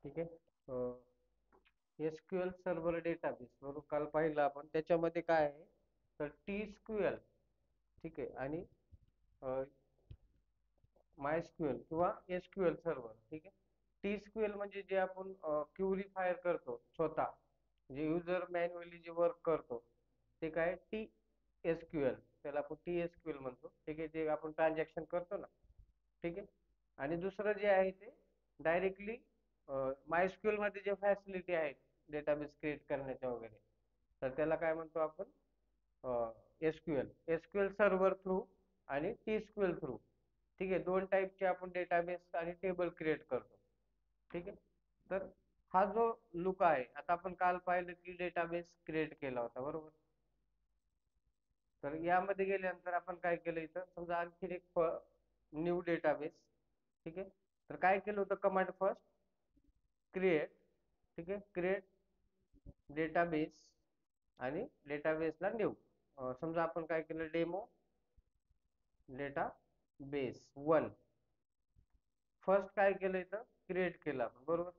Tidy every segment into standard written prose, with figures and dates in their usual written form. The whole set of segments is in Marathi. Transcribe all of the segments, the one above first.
ठीक आहे. SQL सर्व्हर डेटाबेस म्हणून काल पाहिलं आपण. त्याच्यामध्ये काय आहे, तर TSQL, ठीक आहे, आणि MySQL किंवा SQL सर्व्हर, ठीक आहे. TSQL म्हणजे जे आपण क्युरी फायर करतो स्वतः, जे युजर मॅन्युअली जे वर्क करतो, ते काय TSQL, त्याला आपण TSQL म्हणतो, ठीक आहे, जे आपण ट्रान्झॅक्शन करतो ना, ठीक आहे. आणि दुसरं जे आहे ते डायरेक्टली मायस्क्यूएल मध्ये जे फॅसिलिटी आहेत डेटाबेस क्रिएट करण्याच्या वगैरे, तर त्याला काय म्हणतो आपण, एसक्यूएल, एसक्यूएल सर्व्हर थ्रू आणि TSQL थ्रू, ठीक आहे. दोन टाईपचे आपण डेटाबेस आणि टेबल क्रिएट करतो, ठीक आहे. तर हा जो लुक आहे, आता आपण काल पाहिलं की डेटाबेस क्रिएट केला होता, बरोबर. तर यामध्ये गेल्यानंतर आपण काय केलं, इथं समजा आणखी एक न्यू डेटाबेस, ठीक आहे. तर काय केलं होतं, कमांड फर्स्ट क्रिएट, ठीक आहे, क्रिएट डेटाबेस, आणि डेटाबेसला न्यू, समजा आपण काय केलं, डेमो डेटाबेस वन, फर्स्ट काय केलं, इथं क्रिएट केलं आपण, बरोबर.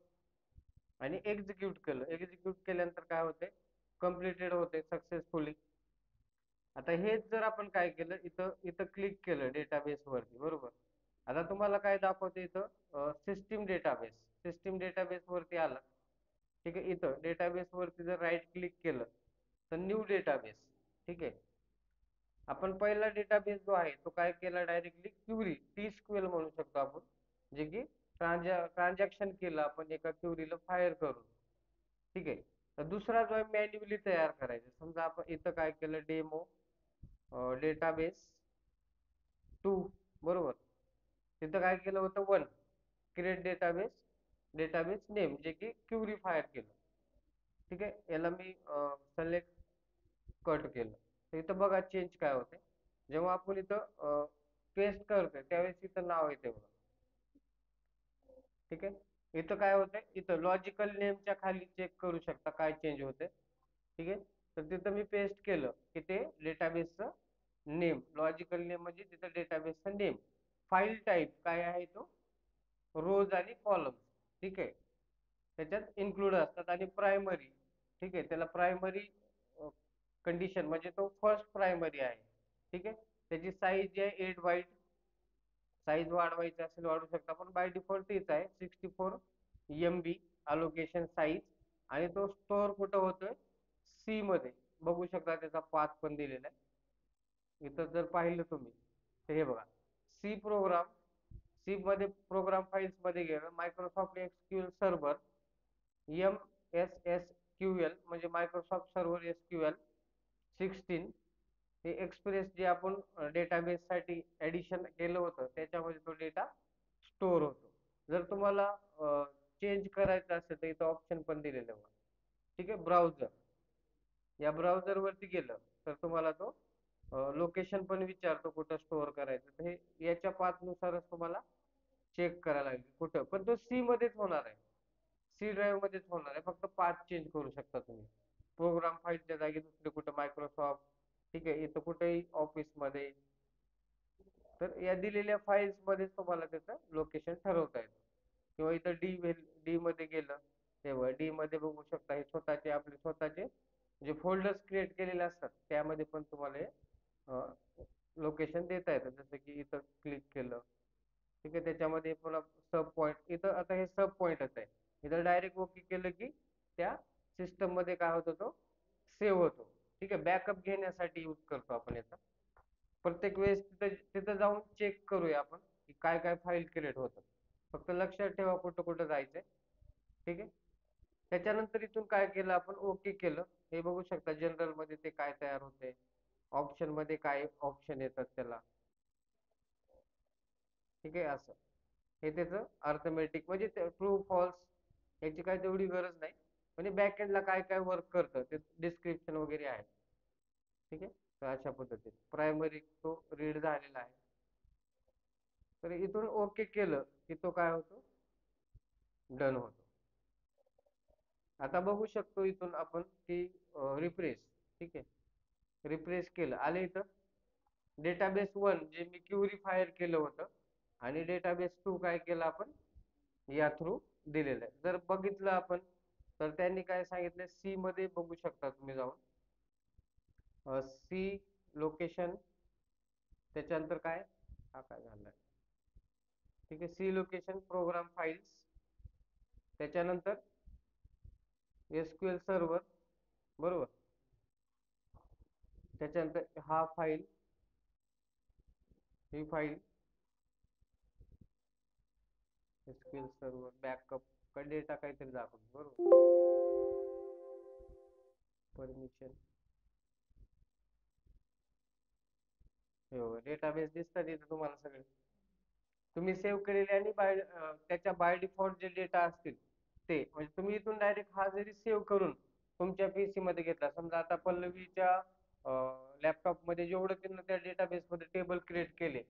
आणि एक्झिक्यूट केलं, एक्झिक्यूट केल्यानंतर काय होते, कम्प्लिटेड होते सक्सेसफुली. आता हेच जर आपण काय केलं, इथं इथं क्लिक केलं डेटाबेस वरती, बरोबर. आता तुम्हाला काय दाखवते, इथं सिस्टीम डेटाबेस, सिस्टीम डेटाबेस वरती आला, ठीक आहे. इथं डेटाबेस वरती जर राईट क्लिक केलं, तर न्यू डेटाबेस, ठीक आहे. आपण पहिला डेटाबेस जो आहे तो काय केला, डायरेक्टली क्युरी TSQL म्हणू शकतो आपण, जे की ट्रान्झॅक्शन केलं आपण एका क्युरीला फायर करून, ठीक आहे. तर दुसरा जो आहे मॅन्युअली तयार करायचा, समजा आपण इथं काय केलं, डेमो डेटाबेस टू, बरोबर. तिथं काय केलं होतं, one create database, database name, जे की क्युरी फायर केलं, ठीक आहे. याला मी सिलेक्ट कट केलं, तर इथं बघा चेंज काय होते, जेव्हा आपण इथं पेस्ट करतोय त्यावेळेस इथं नाव येते बघा, ठीक आहे. इथं काय होतंय, इथं लॉजिकल नेमच्या खाली चेक करू शकता काय चेंज होते, ठीक आहे. तर तिथं मी पेस्ट केलं की ते डेटाबेसचं नेम, लॉजिकल नेम म्हणजे तिथं डेटाबेसचं नेम, फाईल टाईप काय आहे तो रोज आणि कॉलम, ठीक आहे, त्याच्यात इन्क्लूड असतात. आणि प्रायमरी, ठीक आहे, त्याला प्रायमरी कंडिशन म्हणजे तो फर्स्ट प्रायमरी आहे, ठीक आहे. त्याची साईज जी आहे 8 बाईट, साईज वाढवायची असेल वाढवू शकता, पण बाय डिफॉल्ट तीच आहे 64 MB अलोकेशन साईज. आणि तो स्टोअर कुठं होतोय, सी मध्ये, बघू शकता त्याचा पाथ पण दिलेला आहे इथं. जर पाहिलं तुम्ही तर हे बघा, सी प्रोग्राम, सी मध्ये प्रोग्राम फाईल्स मध्ये गेलं, मायक्रोसॉफ्ट एक्सक्यूएल सर्व्हर MSSQL म्हणजे मायक्रोसॉफ्ट सर्व्हर SQL 16, हे एक्सप्रेस जे आपण डेटाबेस साठी ऍडिशन केलं होतं त्याच्यामध्ये तो डेटा स्टोअर होतो. जर तुम्हाला चेंज करायचं असेल तर इथं ऑप्शन पण दिलेलं आहे, ठीक आहे. ब्राउझर, या ब्राउझर वरती गेलं तर तुम्हाला तो लोकेशन पण विचारतो कुठं स्टोअर करायचं, तर हे याच्या पाथ नुसारच तुम्हाला चेक करायला लागेल कुठं, पण तो सी मध्येच होणार आहे, सी ड्राईव्ह मध्येच होणार आहे, फक्त पाथ चेंज करू शकता तुम्ही. प्रोग्राम फाईलच्या जागी दुसरे कुठं मायक्रोसॉफ्ट, ठीक आहे, इथं कुठेही ऑफिस मध्ये, तर या दिलेल्या फाईल्स मध्ये तुम्हाला त्याचं लोकेशन ठरवता येतं. किंवा इथं डी मध्ये गेलं, तेव्हा डी मध्ये बघू शकता हे स्वतःचे आपले स्वतःचे जे फोल्डर्स क्रिएट केलेले असतात त्यामध्ये पण तुम्हाला हे लोकेशन देता येतं. जसं की इथं क्लिक केलं, ठीक आहे, त्याच्यामध्ये पुन्हा सब पॉईंट, इथं आता हे सब पॉईंटच आहे, इथं डायरेक्ट ओके केलं की त्या सिस्टम मध्ये काय होतं, तो सेव्ह होतो, ठीक आहे. बॅकअप घेण्यासाठी यूज करतो आपण याचा. प्रत्येक वेळेस तिथं तिथं जाऊन चेक करूया आपण की काय काय फाईल क्रिएट होतात, फक्त लक्षात ठेवा कुठं कुठं जायचंय, ठीक आहे. त्याच्यानंतर इथून काय केलं आपण, ओके केलं. हे बघू शकता जनरल मध्ये ते काय तयार होते, ऑप्शन मध्ये काय ऑप्शन येतात त्याला, ठीक आहे. असं हे त्याचं अर्थमॅटिक म्हणजे ट्रू फॉल्स याची काय तेवढी गरज नाही, म्हणजे बॅकएंडला काय काय वर्क करतं ते डिस्क्रिप्शन वगैरे आहे, ठीक आहे. तर अशा पद्धतीने प्रायमरी तो रीड झालेला आहे. तर इथून ओके केलं की तो काय होतो, डन होतो. आता बघू शकतो इथून आपण की रिफ्रेश, ठीक आहे, रिफ्रेश केलं, आले इथं डेटाबेस वन जे मी क्युरी फायर केलं होतं, आणि डेटाबेस टू काय केलं आपण या थ्रू दिलेलं आहे. जर बघितलं आपण तर त्यांनी काय सांगितलं, सी मध्ये बघू शकता तुम्ही जाऊन. सी लोकेशन, त्याच्यानंतर काय, हा काय झालाय, ठीक आहे, सी लोकेशन प्रोग्राम फाईल्स, त्याच्यानंतर एसक्यूएल सर्व्हर, बरोबर, त्याच्यानंतर हा फाईल, ही फाईल, एसक्यूएल सर्व्हर बॅकअप का डेटा काहीतरी दाखवतो, बरोबर, परमिशन, हो डेटाबेस दिसतात इथे तुम्हाला सगळे, तुम्ही सेव्ह केलेले आणि त्याच्या बाय डिफॉल्ट जे डेटा असतील ते, म्हणजे तुम्ही इथून डायरेक्ट हा जरी सेव्ह करून तुमच्या पीसी मध्ये घेतला, समजा आता पल्लवीच्या लॅपटॉप मध्ये जेवढं त्यांना त्या डेटाबेस मध्ये टेबल क्रिएट केले,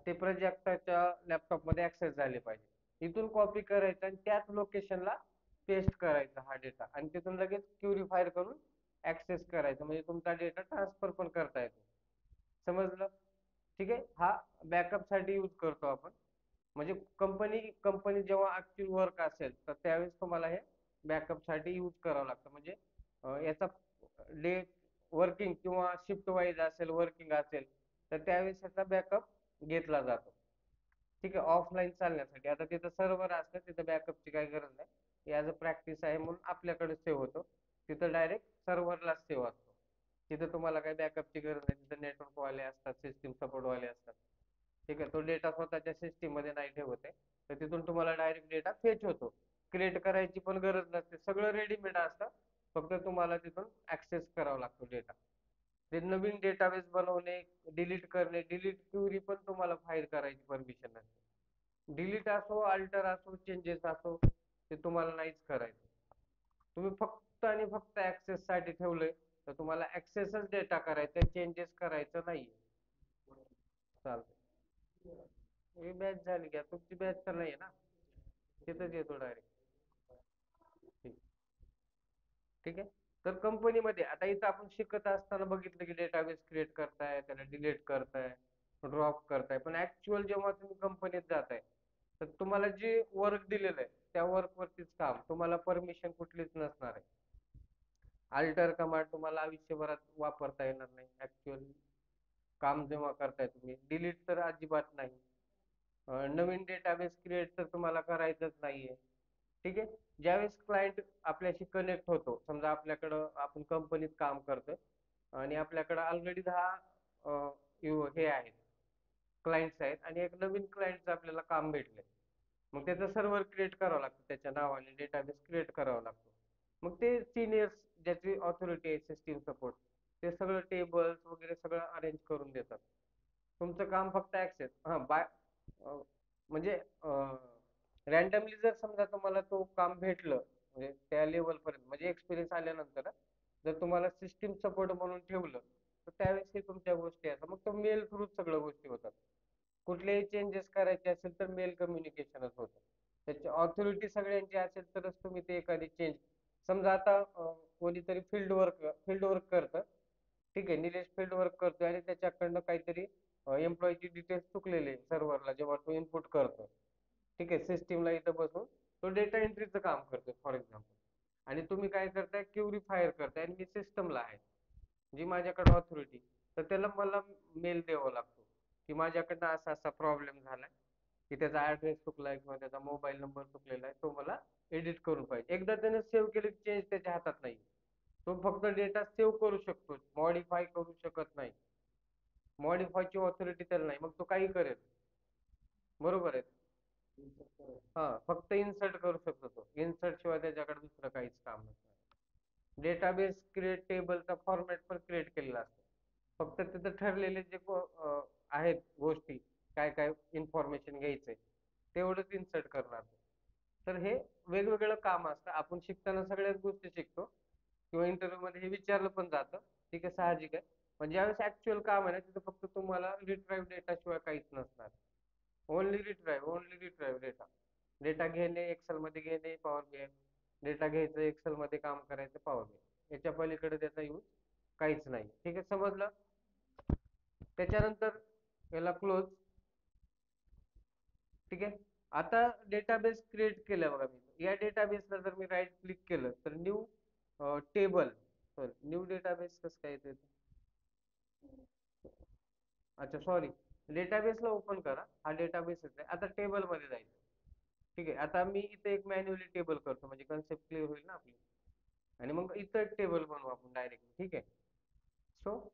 ते प्रोजेक्टच्या लॅपटॉप मध्ये ऍक्सेस झाले पाहिजे, इथून कॉपी करायचं आणि त्याच लोकेशनला पेस्ट करायचा हा डेटा, आणि तिथून लगेच क्युरिफायर करून ऍक्सेस करायचं, म्हणजे तुमचा डेटा ट्रान्सफर पण करता येतो. समजलं? ठीक आहे, हा बॅकअप साठी यूज करतो आपण. म्हणजे कंपनी जेव्हा ऍक्च्युअल वर्क असेल तर त्यावेळेस तुम्हाला हे बॅकअप साठी यूज करावं लागतं. म्हणजे याचा डे वर्किंग किंवा शिफ्ट वाईज असेल, वर्किंग असेल, तर त्यावेळेस याचा बॅकअप घेतला जातो. ठीक आहे, ऑफलाईन चालण्यासाठी. आता तिथं सर्व्हर असतं, तिथं बॅकअपची काही गरज नाही, ॲज अ प्रॅक्टिस आहे म्हणून आपल्याकडे सेव्ह होतो. तिथं डायरेक्ट सर्व्हरला सेव्ह असतो. तिथं तुम्हाला काही बॅकअपची गरज नाही, तिथं नेटवर्क वाले असतात, सिस्टीम सपोर्ट वाले असतात. ठीक आहे, तो डेटा स्वतःच्या सिस्टीम मध्ये नाही ठेवत आहे, तर तिथून तुम्हाला डायरेक्ट डेटा फेच होतो. क्रिएट करायची पण गरज नसते, सगळं रेडीमेड असतं, फक्त तुम्हाला तिथून ऍक्सेस करावा लागतो डेटा. ते नवीन डेटाबेस बनवणे, डिलीट करणे, डिलीट क्युरी पण तुम्हाला फाईल करायची परमिशन नसते. डिलीट असो, अल्टर असो, चेंजेस असो, ते तुम्हाला नाहीच करायचं. तुम्ही फक्त आणि फक्त ऍक्सेस साठी ठेवलंय, तर तुम्हाला ऍक्सेसच डेटा करायचा, चेंजेस करायचं नाहीये. चालतंय. ही बॅच झाली का तुमची? बॅच तर नाहीये ना? तिथंच येतो डायरेक्ट. ठीक, ठीक आहे. तर कंपनीमध्ये आता इथं आपण शिकत असताना बघितलं की डेटाबेस क्रिएट करताय, त्याला डिलीट करताय, ड्रॉप करताय, पण ऍक्च्युअल जेव्हा तुम्ही कंपनीत जाताय तर तुम्हाला जे वर्क दिलेलं आहे त्या वर्क वरतीच काम, तुम्हाला परमिशन कुठलीच नसणार आहे. अल्टर कमांड तुम्हाला आयुष्यभरात वापरता येणार नाही ऍक्च्युअल काम जेव्हा करताय तुम्ही. डिलीट तर अजिबात नाही. नवीन डेटाबेस क्रिएट तर तुम्हाला करायचंच नाहीये. ठीक आहे. ज्यावेळेस क्लायंट आपल्याशी कनेक्ट होतो, समजा आपल्याकडं आपण कंपनीत काम करतोय आणि आपल्याकडं ऑलरेडी 10 हे आहेत, क्लायंट्स आहेत, आणि एक नवीन क्लायंटचं आपल्याला काम भेटलंय. मग त्याचं सर्व्हर क्रिएट करावं लागतं, त्याच्या नावाने डेटाबेस क्रिएट करावा लागतो. मग ते सिनियर्स, ज्याची ऑथॉरिटी आहे, सिस्टीम सपोर्ट, ते सगळं टेबल्स वगैरे सगळं अरेंज करून देतात. तुमचं काम फक्त ऍक्सेस, हा बाय, म्हणजे रॅन्डमली जर समजा तुम्हाला तो काम भेटलं, म्हणजे त्या लेवल पर्यंत, म्हणजे एक्सपिरियन्स आल्यानंतर जर तुम्हाला सिस्टीम सपोर्ट म्हणून ठेवलं, तर त्यावेळेस हे तुमच्या गोष्टी आहेत, मग तो मेल थ्रू सगळ्या गोष्टी होतात. कुठलेही चेंजेस करायचे असेल तर मेल कम्युनिकेशनच होतं. त्याची ऑथॉरिटी सगळ्यांची असेल तरच तुम्ही ते एखादी चेंज, समजा आता कोणीतरी फील्ड वर्क करतं, ठीक आहे, निलेश फील्ड वर्क करतोय आणि त्याच्याकडनं काहीतरी एम्प्लॉईची डिटेल्स चुकलेले सर्व्हरला जेव्हा तो इनपुट करतो, ठीक आहे, सिस्टीमला इथं बसून तो डेटा एंट्रीचं काम करतोय फॉर एक्झाम्पल, आणि तुम्ही काय करताय, क्युरिफायर करताय, आणि मी सिस्टमला आहे जी माझ्याकडे ऑथॉरिटी, तर त्याला मला मेल द्यावा लागतो की माझ्याकडनं असा असा प्रॉब्लेम झालाय, की त्याचा ऍड्रेस चुकलाय किंवा त्याचा मोबाईल नंबर चुकलेला आहे, तो मला एडिट करून पाहिजे. एकदा त्याने सेव्ह केले, चेंज त्याच्या हातात नाही, तो फक्त डेटा सेव्ह करू शकतो, मॉडीफाय करू शकत नाही. मॉडीफायची ऑथॉरिटी त्याला नाही, मग तो काही करेल. बरोबर आहे. हा, फक्त इन्सर्ट करू शकतो तो, इन्सर्ट शिवाय त्याच्याकडे दुसरं काहीच काम नसतं. डेटाबेस क्रिएट टेबलचा फॉर्मॅट पण क्रिएट केलेला असतो, फक्त तिथं ठरलेले जे आहेत गोष्टी, काय काय इन्फॉर्मेशन घ्यायचंय तेवढंच इन्सर्ट करणार तो. तर हे वेगवेगळं काम असतं, आपण शिकताना सगळ्याच गोष्टी शिकतो, किंवा इंटरव्ह्यू मध्ये हे विचारलं पण जातं, ठीक आहे, साहजिक आहे. पण ज्यावेळेस ऍक्च्युअल काम आहे ना, तिथं फक्त तुम्हाला रिट्राईव्ह डेटा शिवाय काहीच नसणार. ओनली रिट्राईव्ह डेटा, डेटा घेणे एक्सेल मध्ये, घेणे पॉवर बीआय, डेटा घ्यायचं एक्सेल मध्ये, काम करायचं पॉवर बीआय, याच्या पलीकडे त्याचा यूज काहीच नाही. ठीक आहे, समजलं? त्याच्यानंतर याला क्लोज. ठीक आहे. आता डेटाबेस क्रिएट केलं बघा मी. या डेटाबेसला जर मी राईट क्लिक केलं तर new table, sorry new database कसं काय येतं? अच्छा सॉरी, डेटाबेसला ओपन करा. हा डेटाबेस आहे. आता टेबल मध्ये जायचं. ठीक आहे. आता मी इथे एक मॅन्युअली टेबल करतो म्हणजे कन्सेप्ट क्लिअर होईल ना आपली. आणि मग इथं एक टेबल बनवू आपण डायरेक्ट. ठीक आहे. सो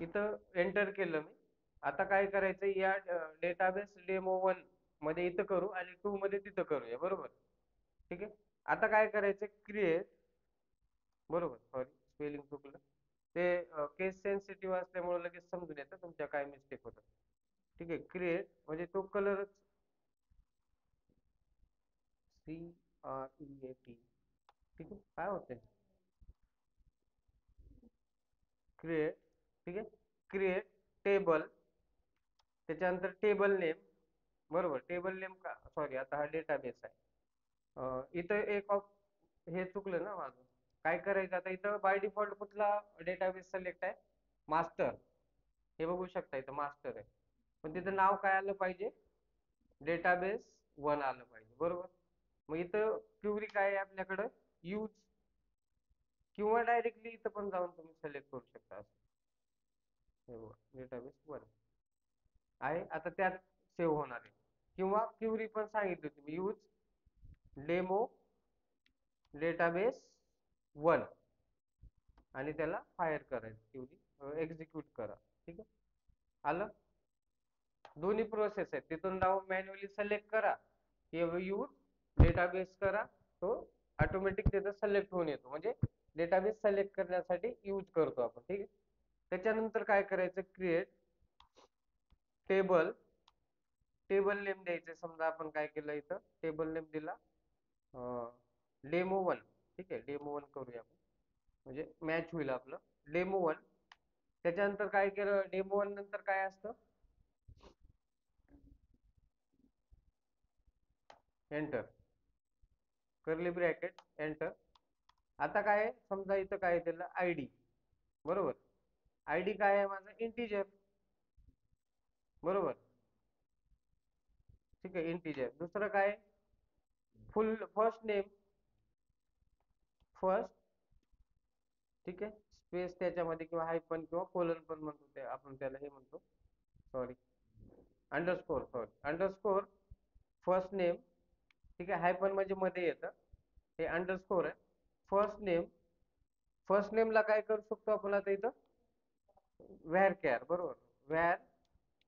इथं एंटर केलं मी. आता काय करायचं, या डेटाबेस डेमो 1 मध्ये इथं करू आणि 2 मध्ये तिथं करूया, बरोबर. ठीक आहे. आता काय करायचं, क्रिएट, बरोबर, सॉरी स्पेलिंग चुकलं. ते केस सेन्सिटिव्ह असल्यामुळे लगेच समजून येतं तुमच्या काय मिस्टेक होतं. ठीक आहे. क्रिएट म्हणजे तो कलरच CREAT. ठीक आहे. काय होतंय, क्रिएट. ठीक आहे. क्रिएट टेबल, त्याच्यानंतर टेबल नेम, बरोबर. टेबल नेम का सॉरी, आता हा डेटाबेस आहे. इथं एक हे चुकलं ना माझं. काय करायचं आता, इथं बाय डिफॉल्ट कुठला डेटाबेस सिलेक्ट आहे, मास्टर. हे बघू शकता इथं मास्टर आहे. पण तिथं नाव काय आलं पाहिजे, डेटाबेस 1 आलं पाहिजे, बरोबर. मग इथं क्युरी काय आहे आपल्याकडं, यूज, किंवा डायरेक्टली इथं पण जाऊन तुम्ही सिलेक्ट करू शकता असं. डेटाबेस 1 आहे, आता त्यात सेव्ह होणार आहे. किंवा क्युरी पण सांगितली तुम्ही, यूज डेमो डेटाबेस 1, आणि त्याला फायर करायचं, क्युरी एक्झिक्यूट करा. ठीक आहे. आलं. दोन्ही प्रोसेस आहेत. तिथून जाऊन मॅन्युअली सिलेक्ट करा, किंवा यूज डेटाबेस करा. तो ऑटोमॅटिक तिथं सिलेक्ट होऊन येतो, म्हणजे डेटाबेस सिलेक्ट करण्यासाठी यूज करतो आपण. ठीक आहे. त्याच्यानंतर काय करायचं, क्रिएट टेबल, टेबल नेम द्यायचे. समजा आपण काय केलं, इथं टेबल नेम दिला डेमो 1. ठीक आहे. डेमो 1 करूया आपण, म्हणजे मॅच होईल आपलं डेमो 1. त्याच्यानंतर काय केलं, डेमो 1 नंतर काय असतं, एंटर, कर्ली ब्रॅकेट, एंटर. आता काय आहे, समजा इथं काय दिलं, आयडी, बरोबर. आयडी काय आहे माझा, इंटिजर, बरोबर. ठीक आहे, इंटिजर. दुसरं काय, फुल फर्स्ट नेम, फर्स्ट. ठीक आहे. स्पेस त्याच्यामध्ये, किंवा हायफन किंवा कोलन पण म्हणतो ते आपण, त्याला हे म्हणतो, sorry underscore, sorry underscore first name. ठीक आहे. हायफन म्हणजे मध्ये येतं, हे अंडरस्कोर आहे. फर्स्ट नेम, फर्स्ट नेमला काय करू शकतो आपण आता इथं, व्हॅर कॅर, बरोबर. व्हॅर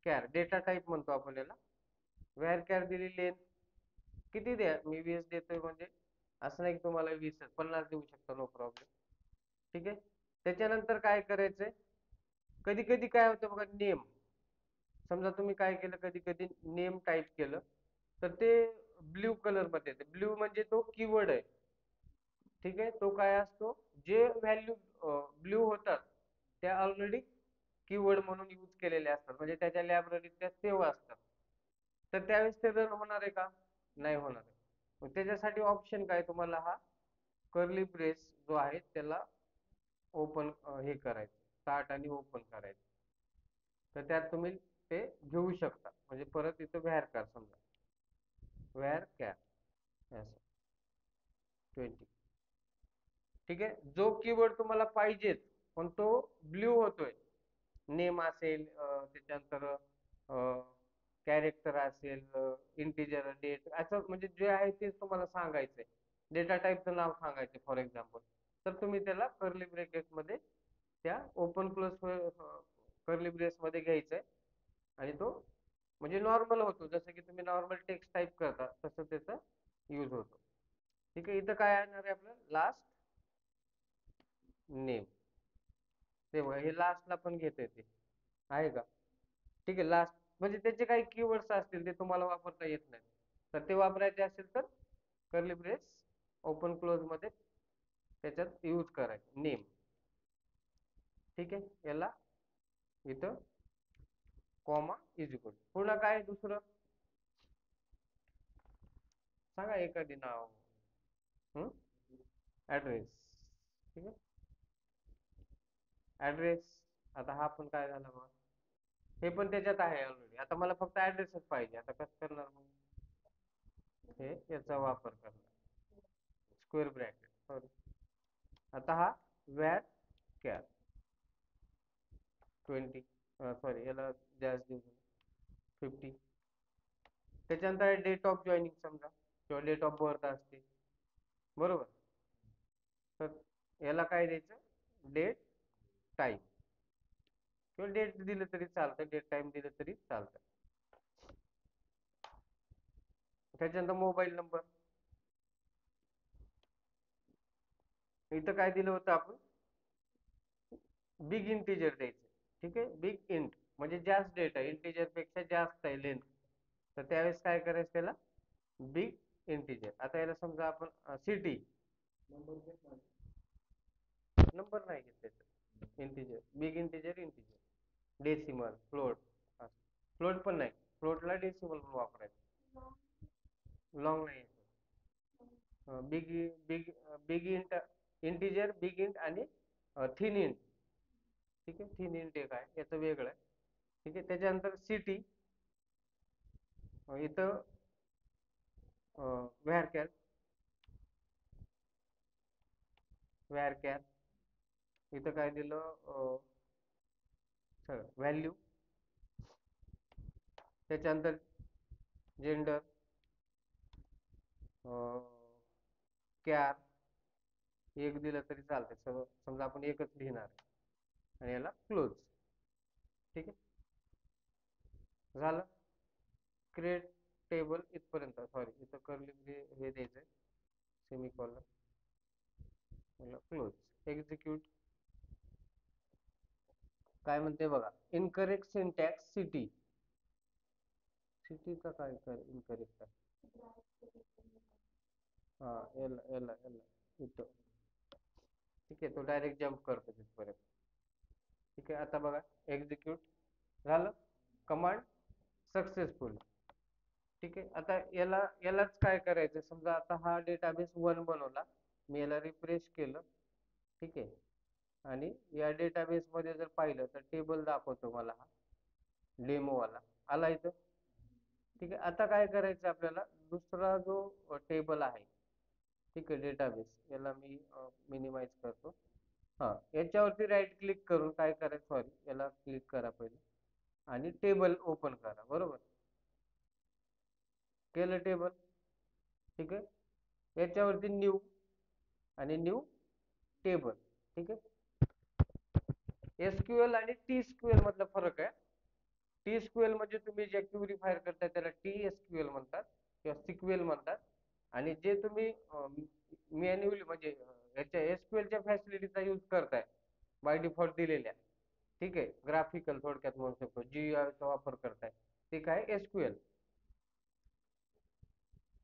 कॅर डेटा टाईप म्हणतो आपण याला. व्हॅर कॅर दिली. लेंथ किती द्या, मी 20 देतोय, म्हणजे असं नाही की तुम्हाला 20 50 देऊ शकता, नो प्रॉब्लेम. ठीक आहे. त्याच्यानंतर काय करायचंय, कधी कधी काय होतं बघा, नेम, समजा तुम्ही काय केलं, कधी कधी नेम टाईप केलं तर ते ब्ल्यू कलर मध्ये येते. ब्ल्यू म्हणजे तो कीवर्ड आहे. ठीक आहे. तो काय असतो, जे व्हॅल्यू ब्ल्यू होतात त्या ऑलरेडी कीवर्ड म्हणून यूज केलेले असतात, म्हणजे त्याच्या लायब्ररीत त्या सेव्ह असतात. तर त्यावेळेस ते रन होणार आहे का, नाही होणार आहे. मग त्याच्यासाठी ऑप्शन काय, तुम्हाला हा कर्ली ब्रेस जो आहे त्याला ओपन हे करायचं, स्टार्ट आणि ओपन करायचं. तर त्यात तुम्ही ते घेऊ शकता, म्हणजे परत इथं व्हॅर कॅर, समजा व्हॅर कॅर असं 20. ठीक आहे. जो कीवर्ड तुम्हाला पाहिजेत पण तो ब्ल्यू होतोय, नेम असेल, त्याच्यानंतर कॅरेक्टर असेल, इंटिजर, डेट, असं म्हणजे जे आहे तेच तुम्हाला सांगायचंय. डेटा टाईपचं नाव सांगायचं फॉर एक्झाम्पल. तर तुम्ही त्याला कर्ली ब्रॅकेट मध्ये त्या ओपन क्लोज कर्ली ब्रेस मध्ये घ्यायचंय, आणि तो म्हणजे नॉर्मल होतो, जसं की तुम्ही नॉर्मल टेक्स्ट टाईप करता तसं त्याचा यूज होतो. ठीक आहे. इथं काय येणार आहे आपलं, लास्ट नेम. ते बघा, हे लास्टला पण घेता येते, आहे का. ठीक आहे. लास्ट म्हणजे त्याचे काही कीवर्ड्स असतील ते तुम्हाला वापरता येत नाही, तर ते वापरायचे असेल तर कर्ली ब्रेस ओपन क्लोज मध्ये त्याच्यात यूज करायचं नेम. ठीक आहे. याला इथं कॉमा इज इक्वल, पुन्हा काय दुसरं सांगा एखादी नाव. ऍड्रेस. ठीक आहे. ऍड्रेस, आता हा पण काय झाला बघा, हे पण त्याच्यात आहे ऑलरेडी. आता मला फक्त ऍड्रेसच पाहिजे, आता कसं करणार मग, हे याचा वापर करणार, स्क्वेअर ब्रॅकेट सॉरी. आता हा व्हॅर कॅर 20, सॉरी याला जास्त देऊ 50. त्याच्यानंतर डेट ऑफ जॉईनिंग समजा किंवा डेट ऑफ बर्थ असते, बरोबर. तर याला काय द्यायचं, डेट टाइम किंवा डेट दिलं तरी चालतं, डेट टाइम दिलं तरी चालतं. त्याच्यानंतर मोबाईल नंबर, इथं काय दिलं होतं आपण, बिग इंटिजर द्यायचं. ठीक आहे, बिग इंट म्हणजे जास्त डेटा, इंटिजर पेक्षा जास्त आहे लेंथ, तर त्यावेळेस काय करायचं त्याला, बिग इंटिजर. आता याला समजा आपण सिटी, नंबर नाही घेत त्याचं, integer, big integer, integer, decimal, float, float पण नाही, फ्लोटला डेसिमल पण वापरायचं, लॉंग नाही. Big big big int, integer, big int आणि थिन इंट. ठीक आहे, थिन इंट एक आहे, याचं वेगळं आहे. ठीक आहे, त्याच्यानंतर सिटी, इथं व्हॅरकॅर, व्हॅरकॅर इथं काय दिलं, व्हॅल्यू. त्याच्यानंतर जेंडर, कॅर एक दिलं तरी चालतंय, समजा आपण एकच लिहिणार आहे, आणि याला क्लोज. ठीक आहे, झालं. क्रिएट टेबल इथपर्यंत, सॉरी इथं कर्ली हे द्यायचंय, सेमिकॉलन, क्लोज. एक्झिक्यूट, काय म्हणते बघा, इनकरेक्ट सिंटॅक्स सिटी, सिटीचा काय इनकरेक्ट आहे, हा एल एल एल इथं. ठीक आहे, तो डायरेक्ट जम्प करतो तिथपर्यंत. ठीक आहे, आता बघा एक्झिक्यूट झालं, कमांड सक्सेसफुल. ठीक आहे, आता यालाच काय करायचं, समजा आता हा डेटाबेस 1 बनवला, मी याला रिफ्रेश केलं. ठीक आहे, आणि या डेटाबेस मध्ये जर पाहिलं तर टेबल दाखवतो मला हा डेमो वाला, आला इथं. ठीक आहे, आता काय करायचं आपल्याला, दुसरा जो टेबल आहे, ठीक आहे, डेटाबेस, याला मी मिनिमाइज करतो. हा, याच्यावरती राईट क्लिक करून काय करायचं, सॉरी याला क्लिक करा पहिले, आणि टेबल ओपन करा, बरोबर. केलं टेबल. ठीक आहे, याच्यावरती न्यू, आणि न्यू टेबल. ठीक आहे, एसक्यूएल आणि टी स्क्यूएल मधला फरक आहे. टी स्क्यूएल म्हणजे तुम्ही जे क्युरी फायर करताय त्याला टी एसक्यूएल म्हणतात किंवा सिक्वेल म्हणतात, आणि जे तुम्ही मॅन्युअली म्हणजे याच्या एसक्यूएलच्या फॅसिलिटीचा यूज करताय बाय डिफॉल्ट दिलेल्या, ठीक आहे, ग्राफिकल थोडक्यात म्हणू शकतो, जीयूआयचा वापर करताय, ते काय एसक्यूएल.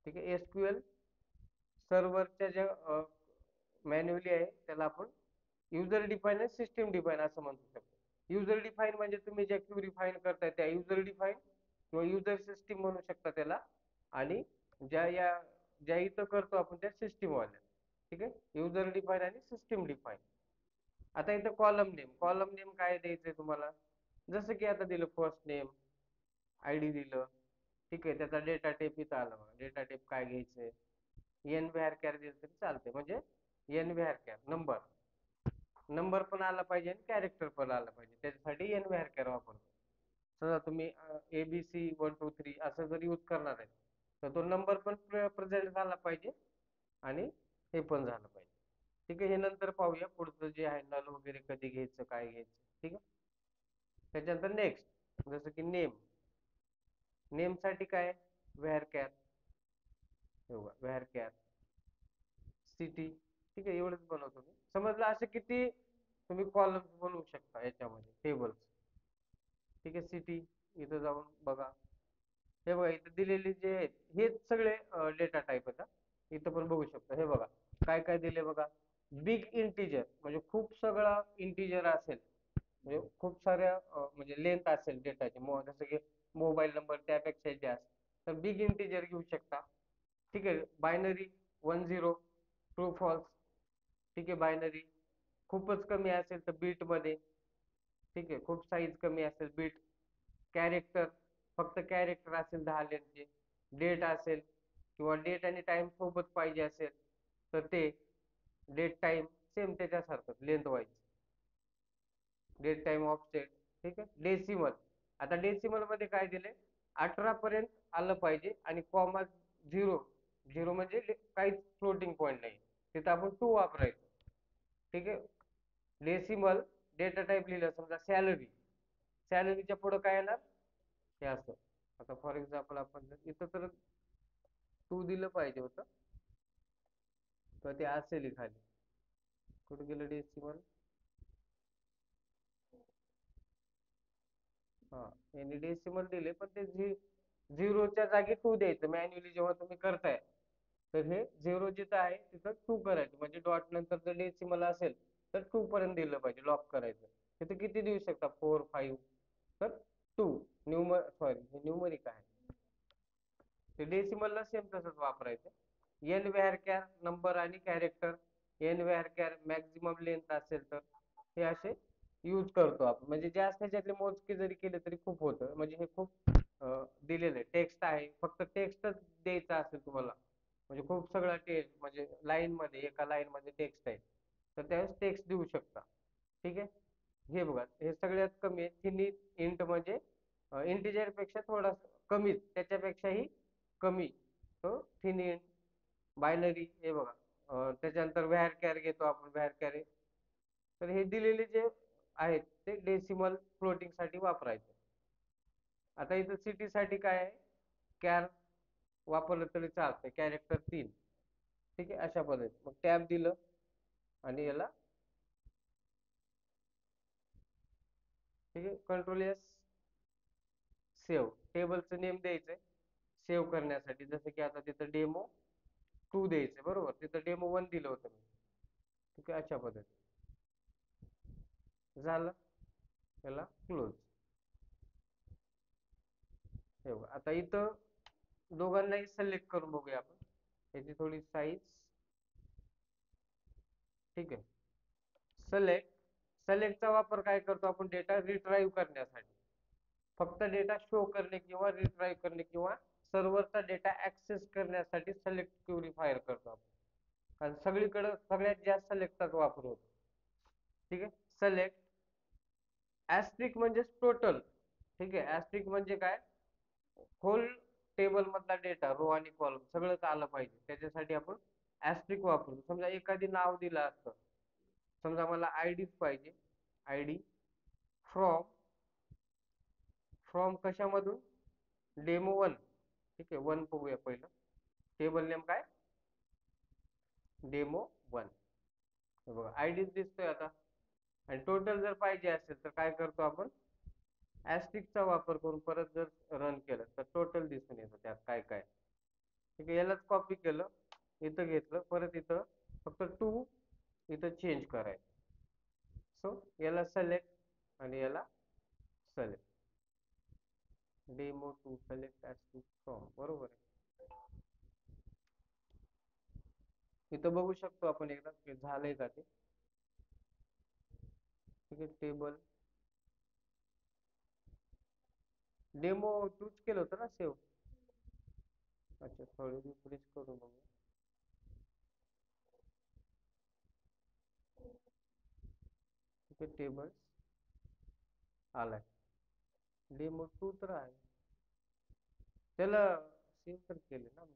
ठीक आहे, एसक्यूएल सर्व्हरच्या ज्या मॅन्युअली आहे त्याला आपण युजर डिफाईन आणि सिस्टीम डिफाईन असं म्हणू शकतो. युजर डिफाईन म्हणजे तुम्ही ज्या क्युरी फाईन करताय त्या युजर डिफाईन किंवा युजर सिस्टीम म्हणू शकता त्याला, आणि ज्या इथं करतो आपण त्या सिस्टीम वाल्या. ठीक आहे, युजर डिफाईन आणि सिस्टीम डिफाईन. आता इथं कॉलम नेम, कॉलम नेम काय द्यायचंय तुम्हाला, जसं की आता दिलं फर्स्ट नेम, आयडी दिलं. ठीक आहे, त्याचा डेटा टाइप इथं आला बघा, डेटा टाइप काय घ्यायचंय, एन व्ही आर कॅर दिलं तरी चालतंय, म्हणजे N V R char number, number पण आला पाहिजे आणि कॅरेक्टर पण आला पाहिजे, त्याच्यासाठी एन व्ही आर कॅर वापरतो. समजा तुम्ही ABC 1 2 3 असं जर यूज करणार आहे, तर तो नंबर पण प्रेझेंट झाला पाहिजे, आणि हे पण झालं पाहिजे. ठीक आहे, हे नंतर पाहूया पुढचं जे आहे, नल वगैरे कधी घ्यायचं, काय घ्यायचं. ठीक आहे, त्याच्यानंतर नेक्स्ट, जसं की नेम, नेम साठी काय, where care, where care city. ठीक आहे, एवढंच बनवतो मी, समजलं. असे किती तुम्ही कॉलम्स बनवू शकता याच्यामध्ये, टेबल्स. ठीक आहे, सिटी इथं जाऊन बघा, हे बघा इथं दिलेले जे आहेत हे सगळे डेटा टाईप आहेत. इथं पण बघू शकता, हे बघा काय काय दिले बघा, बिग इंटिजर म्हणजे खूप सगळा इंटिजर असेल, म्हणजे खूप साऱ्या म्हणजे लेंथ असेल डेटाची, जसं की मोबाईल नंबर त्यापेक्षा जास्त, तर बिग इंटिजर घेऊ शकता. ठीक आहे, बायनरी 1 0 ट्रू फॉल्स. ठीक आहे, बायनरी खूपच कमी असेल तर बीट मध्ये. ठीक आहे, खूप साईज कमी असेल बीट. कॅरेक्टर, फक्त कॅरेक्टर असेल 10 लेनचे. डेट असेल किंवा डेट आणि टाइम सोबत पाहिजे असेल तर ते डेट टाइम सेम त्याच्यासारखं length wise date time offset. ठीक आहे. डेसिमल, आता डेसिमल मध्ये काय दिले, 18 पर्यंत आलं पाहिजे आणि कॉमा झिरो, झिरो म्हणजे काहीच फ्लोटिंग पॉईंट नाही, तिथं आपण टू वापरायचं. ठीक आहे. डेसिमल डेटा टाईप लिहिलं समजा सॅलरी, सॅलरीच्या पुढे काय येणार, हे असं. आता फॉर एक्झाम्पल आपण इथं तर टू दिलं पाहिजे होतं, तर ते असेल खाली. कुठे गेलं डेसिमल, हा, यांनी डेसिमल दिले पण ते झिरोच्या जागी टू द्यायचं मॅन्युअली जेव्हा तुम्ही करताय. तर हे झिरो जिथं आहे तिथं टू करायचं, म्हणजे डॉट नंतर जर डेसिमल असेल तर टू पर्यंत दिलं पाहिजे, लॉक करायचं. तिथे किती देऊ शकता, 4 5, तर टू. सॉरी हे न्यूमरिक आहे, ते डेसिमलला सेम तसंच वापरायचं. एन व्हॅरकॅर नंबर आणि कॅरेक्टर, एन व्हॅरकॅर मॅक्झिमम लेंथ असेल तर हे असे यूज करतो आपण. म्हणजे जास्त ह्याच्यातले मोजके जरी केले तरी खूप होतं, म्हणजे हे खूप दिलेलं आहे. टेक्स्ट आहे, फक्त टेक्स्टच द्यायचं असेल तुम्हाला, म्हणजे खूप सगळं टेक्स्ट, म्हणजे लाईन मध्ये एका लाईन मध्ये टेक्स्ट आहे, तर त्यावेळेस टेक्स्ट देऊ शकता. ठीक आहे. हे बघा, हे सगळ्यात कमी आहे. फिनिट इंट म्हणजे इंटिजर पेक्षा थोडा कमीच, त्याच्यापेक्षाही कमी तो फिनिट. बायनरी हे बघा, त्याच्यानंतर व्हॅर कॅर घेतो आपण, व्हॅर कॅर. तर हे दिलेले जे आहेत ते डेसिमल फ्लोटिंग साठी वापरायचे. आता इथं सिटी साठी काय आहे, कॅर वापरलं तरी चालतंय, कॅरेक्टर 3. ठीक आहे. अशा पद्धतीने मग टॅब दिलं आणि याला, ठीक आहे, कंट्रोल एस, सेव्ह. टेबलचं नेम द्यायचंय सेव्ह करण्यासाठी, जसं की आता तिथं डेमो 2 द्यायचंय, बरोबर, तिथं डेमो 1 दिलं होतं मी. ठीक आहे. अशा पद्धतीने झालं, त्याला क्लोज. हे बघा, आता इथं दोघांनाही सिलेक्ट करून बघूया आपण, याची थोडी साईज. ठीक आहे. सिलेक्ट, सिलेक्टचा वापर काय करतो आपण, डेटा रिट्राईव्ह करण्यासाठी, फक्त डेटा शो करणे किंवा रिट्राईव्ह करणे किंवा सर्व्हरचा डेटा ऍक्सेस करण्यासाठी सिलेक्ट क्वेरी फायर करतो आपण, कारण सगळीकडे सगळ्यात जास्त सिलेक्टचा वापर होतो. ठीक आहे. सिलेक्ट, ऍस्ट्रिक म्हणजे टोटल. ठीक आहे. ऍस्ट्रिक म्हणजे काय, होल टेबल मधला डेटा, रो आणि कॉलम सगळंच आलं पाहिजे, त्याच्यासाठी आपण ऍस्ट्रिक वापरतो. समजा एखादी नाव दिलं असतं, समजा मला आयडीच पाहिजे, आयडी फ्रॉम, फ्रॉम कशामधून, डेमो 1. ठीक आहे. 1 बघूया पहिलं, टेबल नेम काय, डेमो 1. बघा आयडीच दिसतोय आता. आणि टोटल जर पाहिजे असेल तर काय करतो आपण, ऍस्ट्रिकचा वापर करून परत जर रन केलं तर टोटल दिसून येतं त्यात काय काय. ठीक आहे. यालाच कॉपी केलं, इथं घेतलं, परत इथं फक्त टू इथं चेंज करायचं. सो याला सिलेक्ट आणि याला सिलेक्ट, डेमो 2 सिलेक्ट ऍस्ट्रिक फ्रॉम, बरोबर आहे. इथं बघू शकतो आपण एकदा की झालंय का ते. ठीक आहे. टेबल डेमो तूच केलं होतं ना सेव्ह. अच्छा, थोडी रिफ्रेश करून बघू. ठीक आहे. टेबल आलाय, डेमो 2 तर आहे, त्याला सेव्ह तर केले ना मी.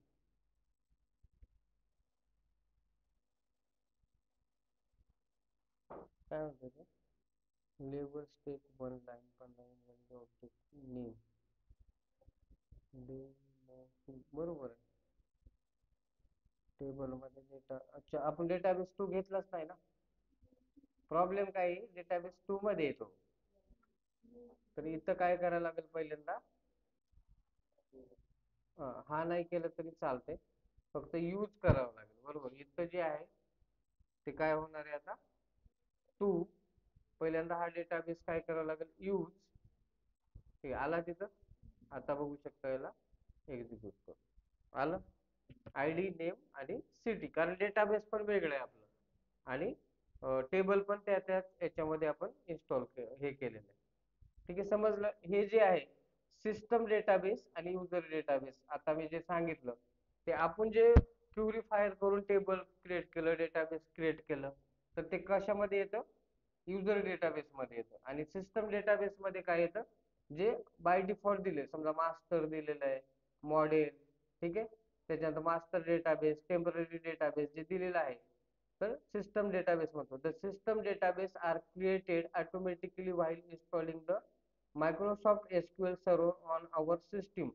काय म्हणतो ते, लेबर स्टेप 1 लाईन पण नाही, ऑब्जेक्ट नेम डेमो 2, बरोबर आहे. टेबल मध्ये डेटा, अच्छा आपण डेटाबेस 2 घेतलाच नाही ना. प्रॉब्लेम काय आहे, डेटाबेस 2 मध्ये येतो. तर इथं काय करायला लागेल पहिल्यांदा, हा नाही केलं तरी चालतंय, फक्त यूज करावं लागेल, बरोबर. इथं जे आहे ते काय होणार आहे आता, 2. पहिल्यांदा हा डेटाबेस काय करावा लागेल, यूज. ठीक आला तिथं. आता बघू शकता, याला एक्झिक्यूट करू, आलं. आयडी नेम आणि सिटी, कारण डेटाबेस पण वेगळं आहे आपलं, आणि टेबल पण त्याच याच्यामध्ये आपण इन्स्टॉल हे केलेलं आहे. ठीक आहे. समजलं. हे जे आहे सिस्टम डेटाबेस आणि युजर डेटाबेस, आता मी जे सांगितलं ते आपण जे क्युरी फायर करून टेबल क्रिएट केलं, डेटाबेस क्रिएट केलं, तर ते कशामध्ये येतं? युजर डेटाबेस मध्ये येतं. आणि सिस्टम डेटाबेस मध्ये काय येतं? जे बाय डिफॉल्ट दिले, समजा मास्टर दिलेलं आहे, मॉडेल, ठीक आहे, त्याच्यानंतर मास्टर डेटाबेस, टेम्पररी डेटाबेस जे दिलेलं आहे, तर सिस्टम डेटाबेस म्हणतो. The system database are created automatically while installing the Microsoft SQL server on our system.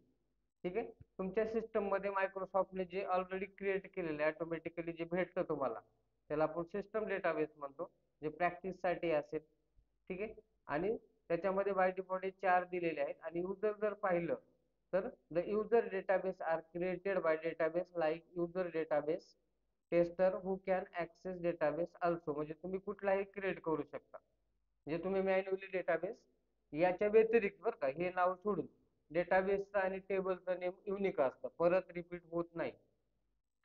ठीक आहे, तुमच्या सिस्टम मध्ये मायक्रोसॉफ्टने जे ऑलरेडी क्रिएट केलेलं आहे ऑटोमॅटिकली जे भेटतं तुम्हाला, त्याला आपण सिस्टम डेटाबेस म्हणतो, जे प्रॅक्टिस साठी असेल. ठीक आहे, आणि त्याच्यामध्ये बाय डिफॉल्ट 4 दिलेले आहेत. आणि युजर जर पाहिलं तर the user database are created by database like user database tester who can access database also. म्हणजे तुम्ही कुठलाही क्रिएट करू शकता. म्हणजे तुम्ही मॅन्युअली डेटाबेस याच्या व्यतिरिक्त बरं का, हे नाव सोडून डेटाबेसचं आणि टेबलचं नेम युनिक असतं, परत रिपीट होत नाही.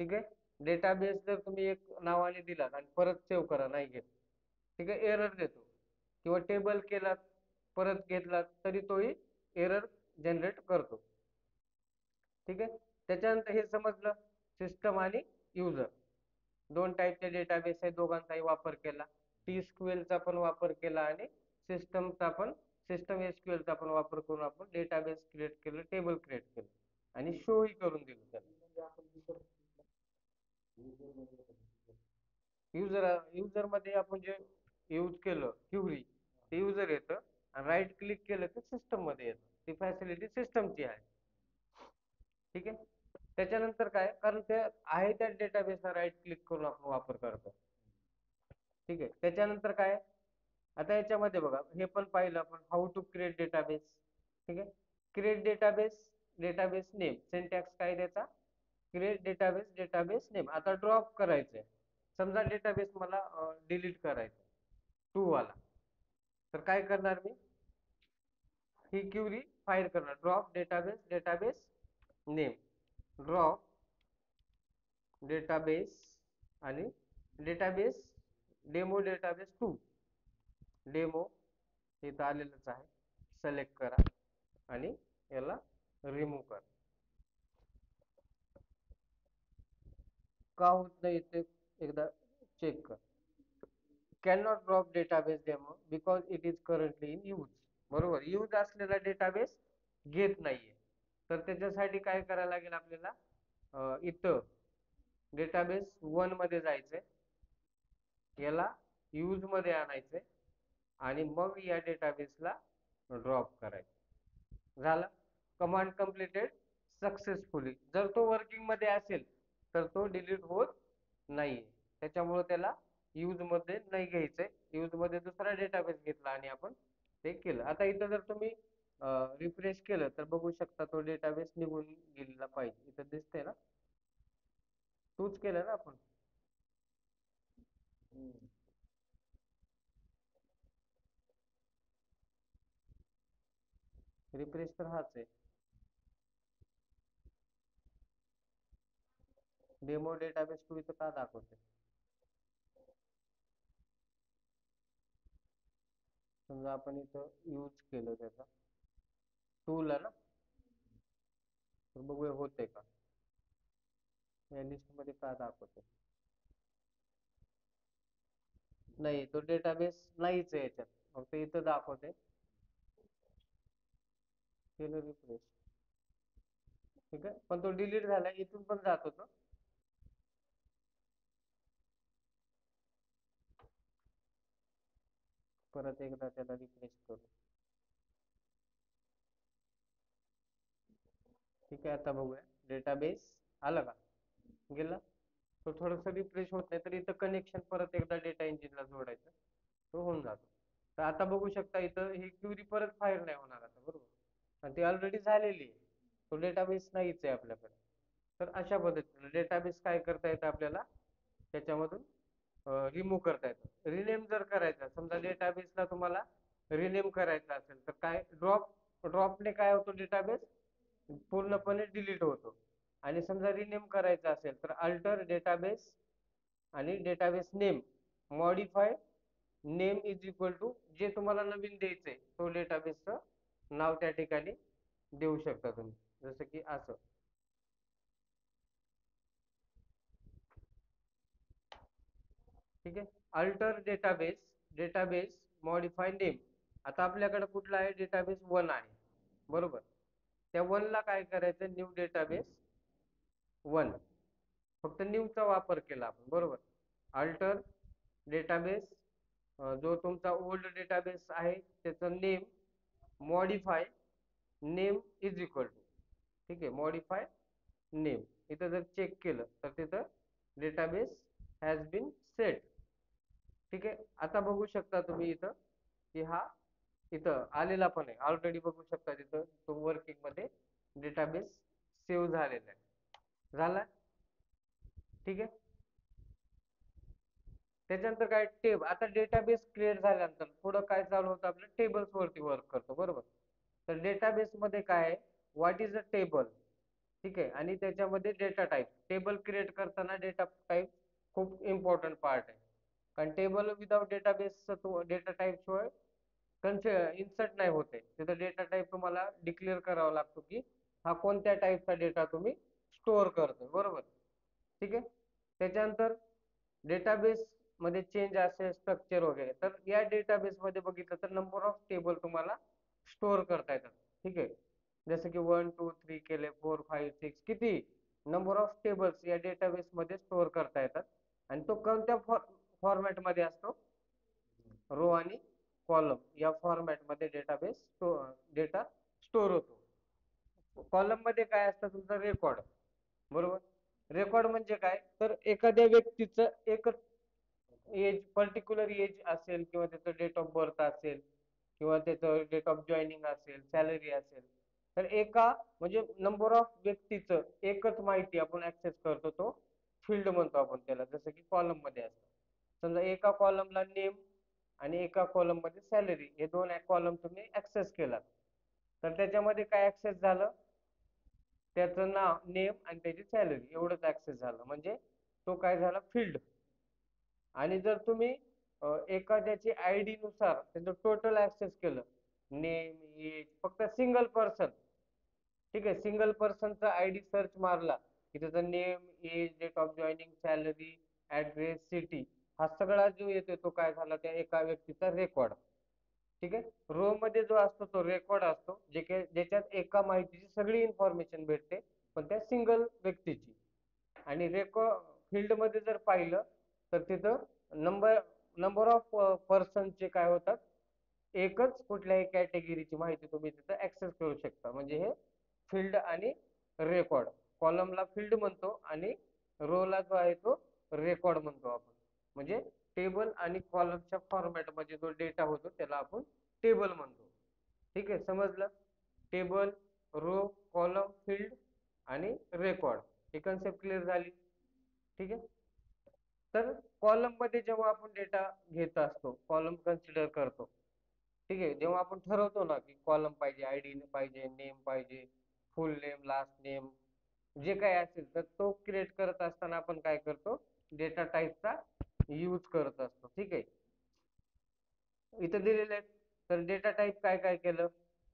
ठीक आहे, डेटाबेस जर तुम्ही एक नावाने दिलात आणि परत सेव्ह करा नाही घेत, ठीक आहे, एरर देतो. किंवा टेबल केलात परत घेतलात तरी तोही एरर जनरेट करतो. ठीक आहे, त्याच्यानंतर हे समजलं, सिस्टम आणि युजर दोन टाईपचे डेटाबेस आहे, दोघांचाही वापर केला. टी स्क्यूएलचा पण वापर केला आणि सिस्टमचा पण, सिस्टम एसक्यूएलचा पण वापर करून आपण डेटाबेस क्रिएट केलं, टेबल क्रिएट केलं आणि शो ही करून दिलं त्याला. युजर युजर मध्ये आपण जे यूज केलं क्युरी, ते युजर येतं, आणि राईट क्लिक केलं तर सिस्टम मध्ये येतं. ती फॅसिलिटी सिस्टमची आहे. ठीक आहे, त्याच्यानंतर काय, कारण ते आहे त्या डेटाबेसला राईट क्लिक करून आपण वापर करतो. ठीक आहे, त्याच्यानंतर काय, आता याच्यामध्ये बघा, हे पण पाहिलं आपण, हाऊ टू क्रिएट डेटाबेस. ठीक आहे, create database, database name, syntax काय त्याचा, क्रिएट डेटाबेस, डेटाबेस नेम. आता ड्रॉप करायचंय, समजा डेटाबेस मला डिलीट करायचं, टू वाला, तर काय करणार मी, ही क्युरी फायर करणार, drop database, database name, drop database आणि डेटाबेस डेमो डेटाबेस 2, डेमो इथं आलेलंच आहे, सिलेक्ट करा आणि याला रिमूव्ह करा. का होत नाही ते एकदा चेक कर. Can not drop database demo because it is currently in use. बरोबर, यूज असलेला डेटाबेस घेत नाहीये. तर त्याच्यासाठी काय करायला लागेल आपल्याला, इथं डेटाबेस 1 मध्ये जायचंय, याला यूज मध्ये आणायचंय आणि मग या डेटाबेसला ड्रॉप करायचं. झालं, कमांड कम्प्लिटेड सक्सेसफुली. जर तो वर्किंग मध्ये असेल तर तो डिलीट होत नाहीये, त्याच्यामुळे त्याला यूज मध्ये नाही घ्यायचंय. यूज मध्ये दुसरा डेटाबेस घेतला आणि आपण ते केलं. आता इथं जर तुम्ही रिफ्रेश केलं तर बघू शकता तो डेटाबेस निघून गेलेला पाहिजे, इथं दिसतंय ना, तूच केलं ना आपण. रिफ्रेश तर हाच आहे, डेमो डेटाबेस तू इथं का दाखवते. समजा आपण इथं यूज केलं त्याचा टूल आहे ना, तर बघूया होते का, या लिस्ट मध्ये का दाखवते. नाही, तो डेटाबेस नाहीच आहे याच्यात, फक्त इथं दाखवते. केलं रिफ्रेश, ठीक आहे, पण तो डिलीट झाला, इथून पण जात होतो. परत एकदा त्याला रिफ्रेश करू. ठीक आहे, आता बघूया, डेटाबेस आला का, गेला. तो थोडस रिफ्रेश होत नाही, तर इथं कनेक्शन परत एकदा डेटा इंजिनला जोडायचं, तो होऊन जातो. तर आता बघू शकता इथं ही क्युरी परत फायर नाही होणार आता, बरोबर, आणि ती ऑलरेडी झालेली आहे, तो डेटाबेस नाहीच आहे आपल्याकडे. तर अशा पद्धतीने डेटाबेस काय करता येतं आपल्याला, त्याच्यामधून रिमूव्ह करता येतं. रिनेम जर करायचा, समजा डेटाबेसला तुम्हाला रिनेम करायचा असेल तर काय, ड्रॉपने काय होतो, डेटाबेस पूर्णपणे डिलीट होतो. आणि समजा रिनेम करायचं असेल तर अल्टर डेटाबेस आणि database name, modify name is equal to जे तुम्हाला नवीन द्यायचंय तो डेटाबेसचं नाव त्या ठिकाणी देऊ शकता तुम्ही, जसं की असं. ठीक आहे. Alter database, database modify name. आता आपल्याकडे कुठला आहे, डेटाबेस 1 आहे, बरोबर. त्या 1ला काय करायचं, न्यू डेटाबेस 1, फक्त न्यूचा वापर केला आपण, बरोबर. अल्टर डेटाबेस, जो तुमचा ओल्ड डेटाबेस आहे त्याचं name, modify name is equal to, ठीक आहे, मॉडिफाय नेम. इथं जर चेक केलं तर तिथं डेटाबेस हॅज बीन सेट. ठीक आहे. आता बघू शकता तुम्ही इथं की हा इथं आलेला पण आहे, ऑलरेडी बघू शकता तिथं तो वर्किंग मध्ये डेटाबेस सेव्ह झालेला आहे, झाला. ठीक आहे. त्याच्यानंतर काय, आता डेटाबेस क्रिएट झाल्यानंतर पुढं काय चालू होतं, आपलं टेबल्स वरती वर्क करतो, बरोबर. तर डेटाबेस मध्ये काय आहे, व्हॉट इज अ टेबल, ठीक आहे, आणि त्याच्यामध्ये डेटा टाईप. टेबल क्रिएट करताना डेटा टाईप खूप इम्पॉर्टंट पार्ट आहे, कारण table without database data type शिवाय इन्सर्ट नाही होते. तिथं डेटा टाईप तुम्हाला डिक्लेअर करावा लागतो की हा कोणत्या टाईपचा डेटा तुम्ही स्टोअर करतोय, बरोबर. ठीक आहे. त्याच्यानंतर डेटाबेस मध्ये चेंज असेल स्ट्रक्चर वगैरे, तर या डेटाबेस मध्ये बघितलं तर नंबर ऑफ टेबल तुम्हाला स्टोअर करता येतात. ठीक आहे. जसं की 1 2 3 केले, 4 5 6, किती नंबर ऑफ टेबल्स या डेटाबेस मध्ये स्टोअर करता येतात. आणि तो कोणत्या फॉर्मॅट मध्ये असतो, रो आणि कॉलम या फॉर्मॅट मध्ये डेटाबेस डेटा स्टोअर होतो. कॉलम मध्ये काय असतं, तुमचा रेकॉर्ड, बरोबर. रेकॉर्ड म्हणजे काय, तर एखाद्या व्यक्तीचं एक एज, पर्टिक्युलर एज असेल, किंवा त्याचं डेट ऑफ बर्थ असेल, किंवा त्याचं डेट ऑफ जॉईनिंग असेल, सॅलरी असेल, तर एका म्हणजे नंबर ऑफ व्यक्तीचं एकच माहिती आपण ऍक्सेस करतो, तो फील्ड म्हणतो आपण त्याला, जसं की कॉलम मध्ये असतं. समजा एका कॉलमला नेम आणि एका कॉलम मध्ये सॅलरी, हे दोन कॉलम तुम्ही ऍक्सेस केला, तर त्याच्यामध्ये काय ऍक्सेस झालं, त्याचं नाव, नेम आणि त्याची सॅलरी एवढंच ऍक्सेस झालं, म्हणजे तो काय झाला, फील्ड. आणि जर तुम्ही एखाद्याची आयडी नुसार त्याचं टोटल ऍक्सेस केलं, नेम, एज, फक्त सिंगल पर्सन, ठीक आहे, सिंगल पर्सनचा आयडी सर्च मारला की त्याचं name, age, date of joining, salary, address, city, हा सगळा जो येतो तो काय झाला, त्या एका व्यक्तीचा रेकॉर्ड. ठीक आहे. रो मध्ये जो असतो तो रेकॉर्ड असतो, ज्याच्यात एका माहितीची सगळी इन्फॉर्मेशन भेटते, पण त्या सिंगल व्यक्तीची. आणि रेकॉर्ड फील्ड मध्ये जर पाहिलं तर तिथं नंबर नंबर ऑफ पर्सनचे काय होतात, एकच कुठल्याही कॅटेगरीची माहिती तुम्ही तिथं ऍक्सेस करू शकता, म्हणजे हे फील्ड आणि रेकॉर्ड. कॉलमला फील्ड म्हणतो आणि रोला जो आहे तो रेकॉर्ड म्हणतो आपण. म्हणजे टेबल आणि कॉलमच्या फॉर्मॅट मध्ये जो डेटा होतो त्याला आपण टेबल म्हणतो. ठीक आहे, समजलं. टेबल, रो, कॉलम, फील्ड आणि रेकॉर्ड, ही कन्सेप्ट क्लिअर झाली. ठीक आहे. तर कॉलम मध्ये जेव्हा आपण डेटा घेत असतो, कॉलम कन्सिडर करतो, ठीक आहे, जेव्हा आपण ठरवतो ना की कॉलम पाहिजे, आयडी पाहिजे, नेम पाहिजे, फुल नेम, लास्ट नेम, जे काही असेल, तर तो क्रिएट करत असताना आपण काय करतो, डेटा टाईपचा यूज करत असतो. ठीक आहे. इथं दिलेले आहेत. तर डेटा टाईप काय काय केलं,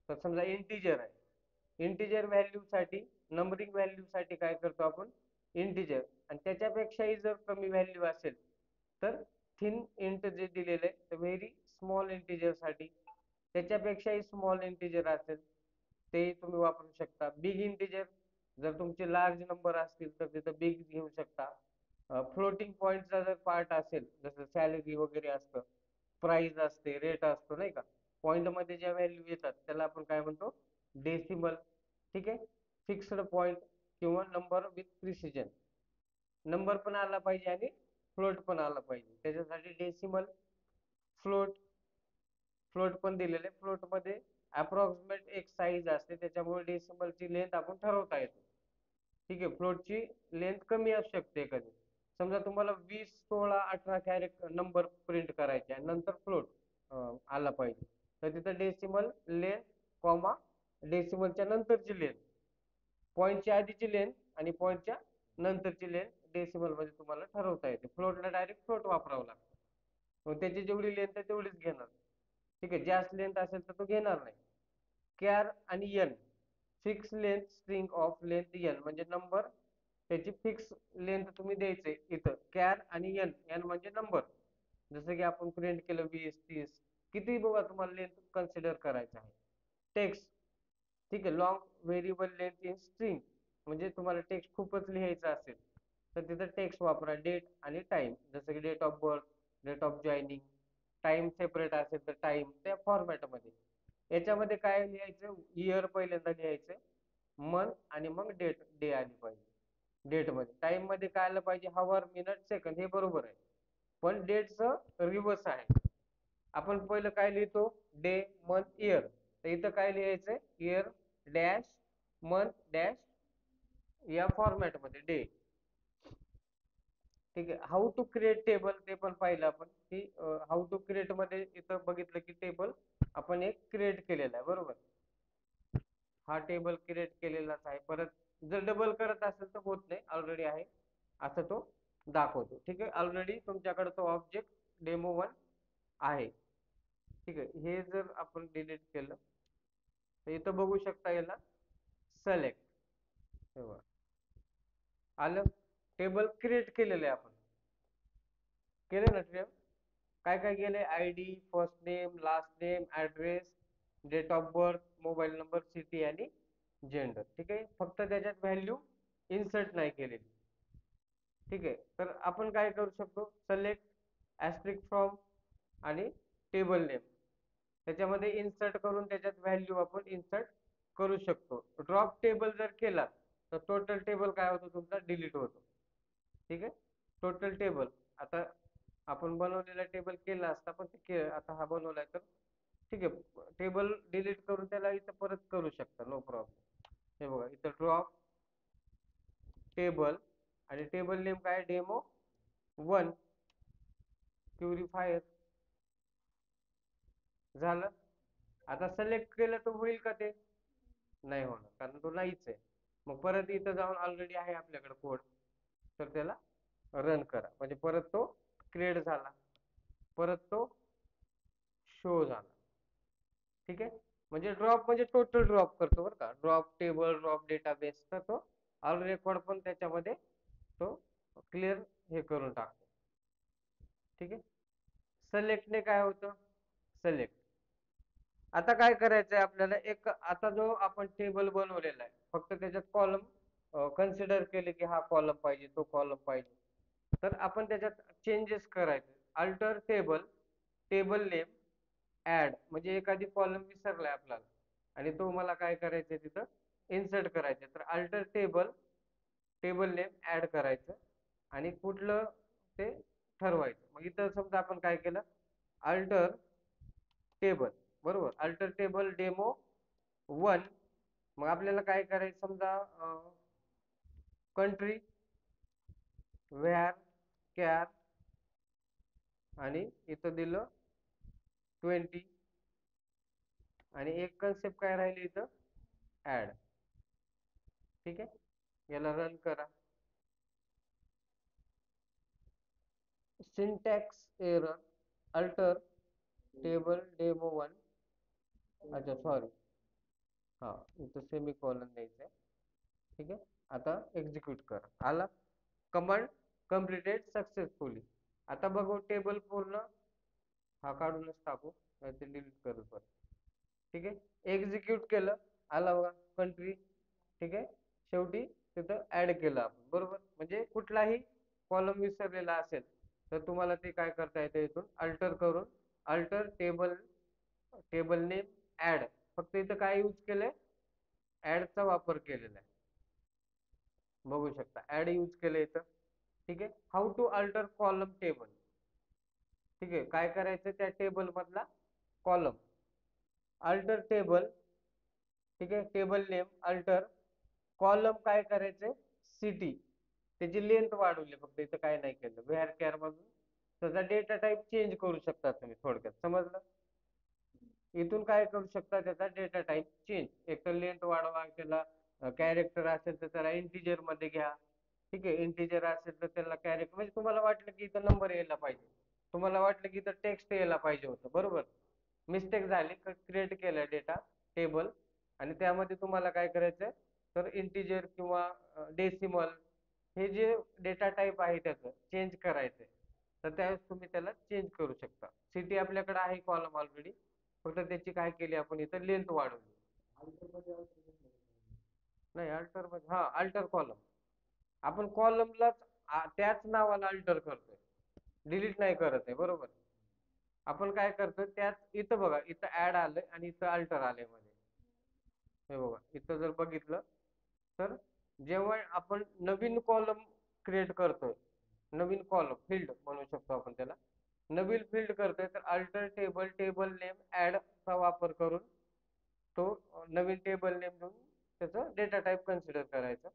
तर समजा इंटिजर आहे, इंटिजर व्हॅल्यू साठी, नंबरिंग व्हॅल्यू साठी काय करतो आपण, इंटिजर. आणि त्याच्यापेक्षाही जर कमी व्हॅल्यू असेल तर थिन इंट जे दिलेलं आहे, तर व्हेरी स्मॉल इंटिजर साठी. त्याच्यापेक्षाही स्मॉल इंटिजर असेल ते तुम्ही वापरू शकता. बिग इंटिजर, जर तुमचे लार्ज नंबर असतील तर तिथं बिग घेऊ शकता. फ्लोटिंग पॉईंटचा जर पार्ट असेल, जसं सॅलरी वगैरे असतं, प्राइस असते, रेट असतो, नाही का, पॉइंट मध्ये ज्या व्हॅल्यू येतात त्याला आपण काय म्हणतो, डेसिमल. ठीक आहे. फिक्स्ड पॉइंट किंवा नंबर विथ प्रिसिजन, नंबर पण आला पाहिजे आणि फ्लोट पण आला पाहिजे, त्याच्यासाठी डेसिमल. फ्लोट, फ्लोट पण दिलेले, फ्लोट मध्ये अप्रॉक्सिमेट एक साईज असते, त्याच्यामुळे डेसिमलची लेंथ आपण ठरवता येते. ठीक आहे. फ्लोटची लेंथ कमी असू शकते कधी. समजा तुम्हाला 20 16 18 कॅरेक्टर नंबर प्रिंट करायचे आणि नंतर फ्लोट आला पाहिजे, तर तिथं डेसिमल लेंथ, कॉमा, डेसिमलच्या नंतरची लेंथ, पॉईंटच्या आधीची लेंथ आणि पॉईंटच्या नंतरची लेंथ डेसिमल मध्ये तुम्हाला ठरवता येते. फ्लोटला डायरेक्ट फ्लोट वापरावं लागतं, मग त्याची जेवढी लेंथ आहे तेवढीच घेणार. ठीक आहे. जास्त लेंथ असेल तर तो घेणार नाही. कॅर आणि N, fix length string of length N, म्हणजे नंबर त्याची फिक्स लेंथ तुम्ही द्यायचे इथं, कॅर आणि एन, एन म्हणजे नंबर. जसं की आपण प्रिंट केलं 20-30, किती बघा तुम्हाला लेंथ कन्सिडर करायचं आहे. टेक्स्ट, ठीक आहे, long variable length in string, म्हणजे तुम्हाला टेक्स्ट खूपच लिहायचं असेल तर तिथं टेक्स्ट वापरा. डेट आणि टाइम, जसं की date of birth, date of joining, time separate असेल तर टाइम त्या फॉर्मॅटमध्ये. याच्यामध्ये काय लिहायचं, इयर पहिल्यांदा लिहायचं, मंथ आणि मग डेट, डे आली पाहिजे डेटमध्ये. टाइममध्ये काय आलं पाहिजे, हवर, मिनिट, सेकंद, हे बरोबर आहे. पण डेटचं रिव्हर्स आहे. आपण पहिलं काय लिहितो, डे, मंथ, इयर. तर इथं काय लिहायचंय, इयर डॅश मंथ डॅश या फॉर्मॅटमध्ये डे. ठीक आहे. हाऊ टू क्रिएट टेबल ते पण पाहिलं आपण, की हाऊ टू क्रिएट मध्ये इथं बघितलं की टेबल आपण एक क्रिएट केलेला आहे, बरोबर. हा टेबल क्रिएट केलेलाच आहे. परत जर डबल करत असेल तर होत नाही, ऑलरेडी आहे असं तो दाखवतो. ठीक आहे, ऑलरेडी तुमच्याकडे तो ऑब्जेक्ट डेमो 1 आहे. ठीक आहे, हे जर आपण डिलीट केलं तर इथं बघू शकता याला सिलेक्ट, आलं. टेबल क्रिएट केलेलं आहे आपण, केलं ना टेबल. काय काय केलंय, ID, first name, last name, address, date of birth, mobile number, city आणि जेंडर. ठीक आहे, फक्त त्याच्यात व्हॅल्यू इन्सर्ट नाही केलेली. ठीक आहे, तर आपण काय करू शकतो, सिलेक्ट, ऍस्ट्रिक फ्रॉम आणि टेबल नेम, त्याच्यामध्ये इन्सर्ट करून त्याच्यात व्हॅल्यू आपण इन्सर्ट करू शकतो. ड्रॉप टेबल जर केला तर टोटल टेबल काय होतो तुमचा, डिलीट होतो. ठीक आहे, टोटल टेबल. आता आपण बनवलेला टेबल केला असता, पण आता हा बनवलाय तर ठीक आहे, टेबल डिलीट करून त्याला इथं परत करू शकता, नो प्रॉब्लेम. हे बघा इथं ड्रॉप टेबल आणि टेबल नेम काय, डेमो 1 प्युरिफायर. झालं. आता सिलेक्ट केलं तर होईल का ते, नाही होणार, कारण तो नाहीच आहे. मग परत इथं जाऊन ऑलरेडी आहे आपल्याकडे कोड, तर त्याला रन करा, म्हणजे परत तो क्रिएट झाला, परत तो शो झाला. ठीक आहे, म्हणजे ड्रॉप म्हणजे टोटल ड्रॉप करतो बरं का, ड्रॉप टेबल, ड्रॉप डेटाबेस, तर तो ऑल रेकॉर्ड पण त्याच्यामध्ये तो क्लिअर हे करून टाकतो. ठीक आहे, सिलेक्टने काय होतं, सिलेक्ट. आता काय करायचंय आपल्याला, एक आता जो आपण टेबल बनवलेला आहे, फक्त त्याच्यात कॉलम कन्सिडर केले की हा कॉलम पाहिजे, तो कॉलम पाहिजे, तर आपण त्याच्यात चेंजेस करायचे. Alter table, table name, add, म्हणजे एखादी कॉलम विसरलाय आपल्याला आणि तो मला काय करायचंय तिथं इन्सर्ट करायचे, तर alter table, table name add करायचं आणि कुठलं ते ठरवायचं. मग इथं समजा आपण काय केलं, अल्टर टेबल, बरोबर, अल्टर टेबल डेमो 1. मग आपल्याला काय करायचं, समजा कंट्री, व्हॅर, कॅर आणि इथं दिलं 20 आणि एक कन्सेप्ट काय राहिली इथं, ऍड. ठीक आहे, याला रन करा. Syntax error, alter table demo 1, अच्छा सॉरी, हा इथं सेमी कॉलन द्यायचं आहे. ठीक आहे, आता एक्झिक्यूट करा, आला. Command completed successfully. आता बघू टेबल पूर्ण, हा काढूनच टाकू, नाही ते डिलीट करू परत. ठीक आहे, एक्झिक्यूट केलं, आला बघा कंट्री. ठीक आहे, शेवटी तिथं ऍड केलं आपण, बरोबर. म्हणजे कुठलाही कॉलम विसरलेला असेल तर तुम्हाला ते काय करता येतं, इथून अल्टर करून, alter table, table name add, फक्त इथं काय यूज केलंय, ऍडचा वापर केलेला आहे. बघू शकता ऍड यूज केलं इथं. ठीक आहे, how to alter column table. ठीक आहे, काय करायचं, त्या टेबल मधला कॉलम, अल्टर टेबल. ठीक आहे, टेबल नेम अल्टर, कॉलम काय करायचे, सिटी, त्याची लेंथ वाढवली फक्त, इथं काय नाही केलं. व्हेअर कॅर मधून त्याचा डेटा टाइप चेंज करू शकता तुम्ही, थोडक्यात समजलं. इथून काय करू शकता, त्याचा डेटा टाइप चेंज, एक तर लेंथ वाढवा, त्याला कॅरेक्टर असेल तर त्याला इंटिजर मध्ये घ्या. ठीक आहे, इंटिजर असेल तर त्याला कॅरेक्टर, म्हणजे तुम्हाला वाटलं की इथं नंबर यायला पाहिजे, तुम्हाला वाटलं की इथं टेक्स्ट यायला पाहिजे होतं, बरोबर. मिस्टेक झाली, क्रिएट केलं डेटा टेबल आणि त्यामध्ये तुम्हाला काय करायचंय, तर इंटिजर किंवा डेसिमल, हे जे डेटा टाइप आहे त्याचं चेंज करायचंय. तर त्यावेळेस तुम्ही त्याला चेंज करू शकता. सिटी आपल्याकडे आहे कॉलम ऑलरेडी, फक्त त्याची काय केली आपण इथं लेंथ वाढवली. नाही अल्टर मध्ये, हा अल्टर कॉलम आपण कॉलमलाच त्याच नावाला अल्टर करतोय, डिलीट नाही करत आहे, बरोबर. आपण काय करतोय त्याच इथं बघा, इथं ऍड आलंय आणि इथं अल्टर आलंय मध्ये. हे बघा इथं जर बघितलं तर जेव्हा आपण नवीन कॉलम क्रिएट करतोय, नवीन कॉलम फील्ड म्हणू शकतो आपण त्याला, नवीन फील्ड करतोय तर alter table table name add चा वापर करून तो नवीन टेबल नेम देऊन त्याचं डेटा टाईप कन्सिडर करायचं.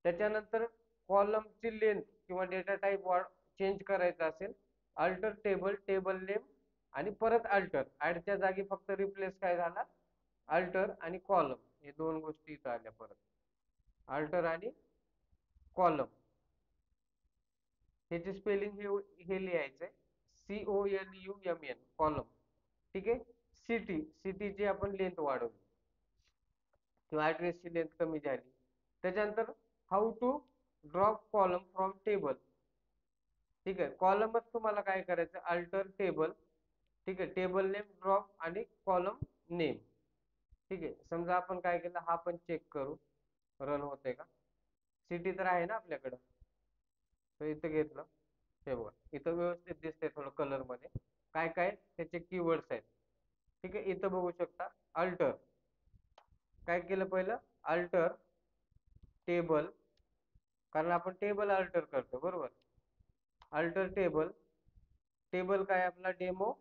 त्याच्यानंतर कॉलमची लेंथ किंवा डेटा टाईप चेंज करायचा असेल, अल्टर टेबल टेबल नेम आणि परत अल्टर, ऍडच्या जागी फक्त रिप्लेस काय झाला, अल्टर आणि कॉलम, हे दोन गोष्टी इथं आल्या परत, अल्टर आणि कॉलम. ह्याची स्पेलिंग हे लिहायचंय COLUMN कॉलम. ठीक आहे. सिटीची आपण लेंथ वाढवली किंवा ऍड्रेसची लेंथ कमी झाली. त्याच्यानंतर how to drop column from table. ठीक आहे, कॉलमच तुम्हाला काय करायचं, अल्टर टेबल, ठीक आहे, टेबल नेम ड्रॉप आणि कॉलम नेम. ठीक आहे, समजा आपण काय केलं, हा पण चेक करू रन होते का. सिटी तर आहे ना आपल्याकडं, तर इथं घेतलं, हे बघा इथं व्यवस्थित दिसतंय थोडं कलर मध्ये, काय काय त्याचे कीवर्ड्स आहेत. ठीक आहे, इथं बघू शकता अल्टर, काय केलं पहिलं, अल्टर टेबल, कारण आपण टेबल अल्टर करतो, बरोबर. अल्टर टेबल, टेबल काय आपला demo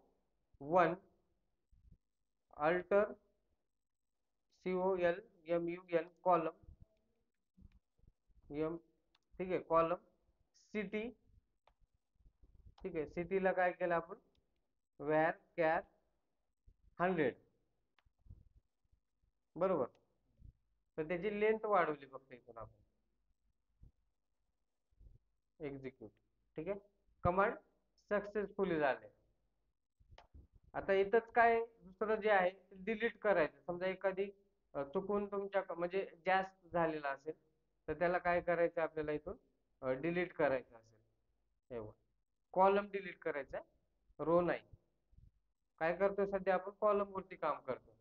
1, alter COLMUN column M, ठीक आहे, कॉलम सिटी. ठीक आहे, सिटीला काय केलं आपण, वॅर कॅर 100, बरोबर. तर त्याची लेंथ वाढवली फक्त इथून आपण, एक्झिक्यूट. ठीक आहे, कमांड सक्सेसफुली झाले. आता इथंच काय दुसरं जे आहे डिलीट करायचं, समजा एखादी चुकून तुमच्या म्हणजे जास्त झालेला असेल तर त्याला काय करायचं आपल्याला इथून डिलीट करायचं असेल, एवढं कॉलम डिलीट करायचा, रो नाही. काय करतोय सध्या आपण कॉलम वरती काम करतो.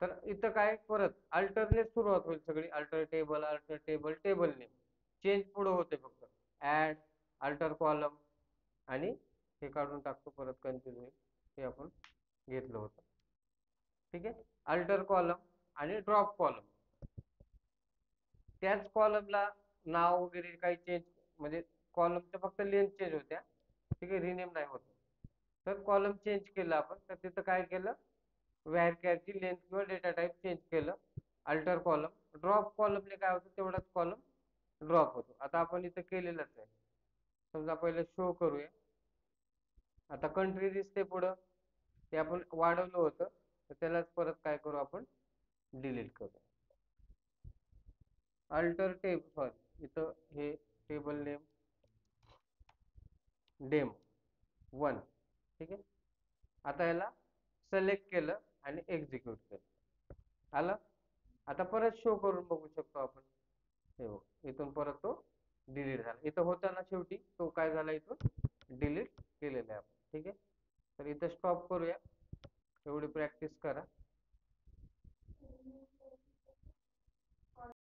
तर इथं काय परत अल्टरने सुरुवात होईल सगळी, alter table table name, change पुढे होते फक्त, ऍड अल्टर कॉलम आणि हे काढून टाकतो, परत कन्फ्युज होईल, हे आपण घेतलं होतं. ठीक आहे, अल्टर कॉलम आणि ड्रॉप कॉलम, त्याच कॉलमला नाव वगैरे काही चेंज, म्हणजे कॉलमच्या फक्त लेंथ चेंज होत्या, ठीक आहे, रिनेम नाही होत. तर कॉलम चेंज केलं आपण, तर तिथं काय केलं, व्हॅरकॅरची लेंथ किंवा डेटा टाईप चेंज केलं, अल्टर कॉलम. ड्रॉप कॉलमने काय होतं, तेवढाच कॉलम ड्रॉप होतो. आता आपण इथं केलेलंच आहे, समजा पहिले शो करूया. आता कंट्री दिसते पुढं, ते आपण वाढवलं होतं, तर त्यालाच परत काय करू आपण, डिलीट करू. अल्टर टेबल, सॉरी इथं हे टेबल नेम डेमो 1. ठीक आहे, आता याला सिलेक्ट केलं आणि एक्झिक्यूट केलं, आलं. आता परत शो करून बघू शकतो आपण, हे बघ इथून परत तो डिलीट झाला, इथं होता ना शेवटी तो काय झाला, इथून डिलीट केलेला आहे आपण. ठीक आहे, तर इथं स्टॉप करूया, एवढी प्रॅक्टिस करा.